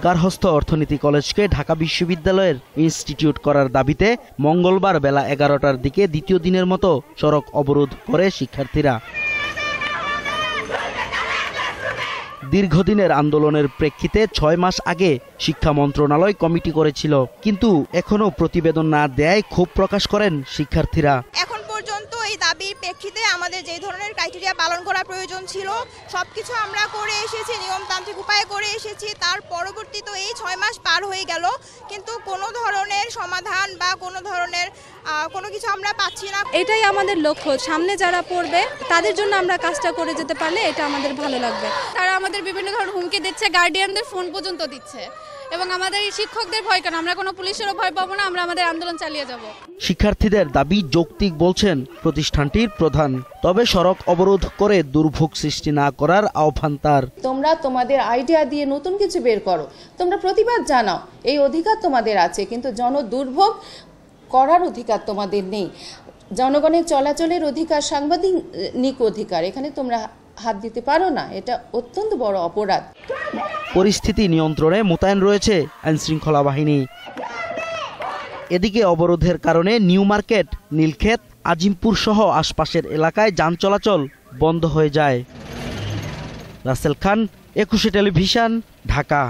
গার্হস্থ্য অর্থনীতি কলেজকে ঢাকা বিশ্ববিদ্যালয়ের ইনস্টিটিউট করার দাবিতে মঙ্গলবার বেলা 11টার দিকে দ্বিতীয় দিনের মতো সড়ক অবরোধ করে শিক্ষার্থীরা। দীর্ঘদিনের আন্দোলনের প্রেক্ষিতে 6 মাস আগে শিক্ষা মন্ত্রণালয় কমিটি করেছিল, কিন্তু এখনো প্রতিবেদন না দেয়ায় ক্ষোভ প্রকাশ করেন শিক্ষার্থীরা। এখন পর্যন্ত এই দাবির প্রেক্ষিতে আমাদের যে ধরনের ক্রাইটেরিয়া পালন করা প্রয়োজন ছিল সবকিছু আমরা করে এসেছি, নিয়মতান্ত্রিক উপায়ে করে এসেছি। তার পরবর্তীতে এই 6 মাস পার হয়ে গেল, কিন্তু কোনো ধরনের সমাধান বা কোনো ধরনের কোনো কিছু আমরা পাচ্ছি না। এটাই আমাদের লক্ষ্য, সামনে যারা পড়বে তাদের জন্য আমরা কাজটা করে যেতে পারলে এটা আমাদের ভালো লাগবে। তারা আমাদের বিভিন্ন ধরনের হুমকি দিচ্ছে, গার্ডিয়ানদের ফোন পর্যন্ত দিচ্ছে, এবং আমাদের শিক্ষকদের ভয় কেন, আমরা কোনো পুলিশেরও ভয় পাবো না, আমরা আমাদের আন্দোলন চালিয়ে যাব। শিক্ষার্থীদের দাবি যৌক্তিক বলছেন প্রতিষ্ঠানটির প্রধান, তবে সড়ক অবরোধ করে দুর্ভোগ সৃষ্টি না করার আহ্বান তার। তোমরা তোমাদের আইডিয়া দিয়ে নতুন কিছু বের করো, তোমরা প্রতিবাদ জানাও, এই অধিকার তোমাদের আছে, কিন্তু দুর্ভোগ করার অধিকার তোমাদের নেই। জনগণের চলাচলের অধিকার, সাংবিধানিক অধিকার, এখানে তোমরা হাত দিতে পারো না, এটা অত্যন্ত বড় অপরাধ। পরিস্থিতি নিয়ন্ত্রণে মোতায়েন রয়েছে আইনশৃঙ্খলা বাহিনী। এদিকে অবরোধের কারণে নিউ মার্কেট, নীলক্ষেত, আজিমপুর সহ আশপাশের এলাকায় যান চলাচল বন্ধ হয়ে যায়। রাসেল খান, 21 টেলিভিশন, ঢাকা।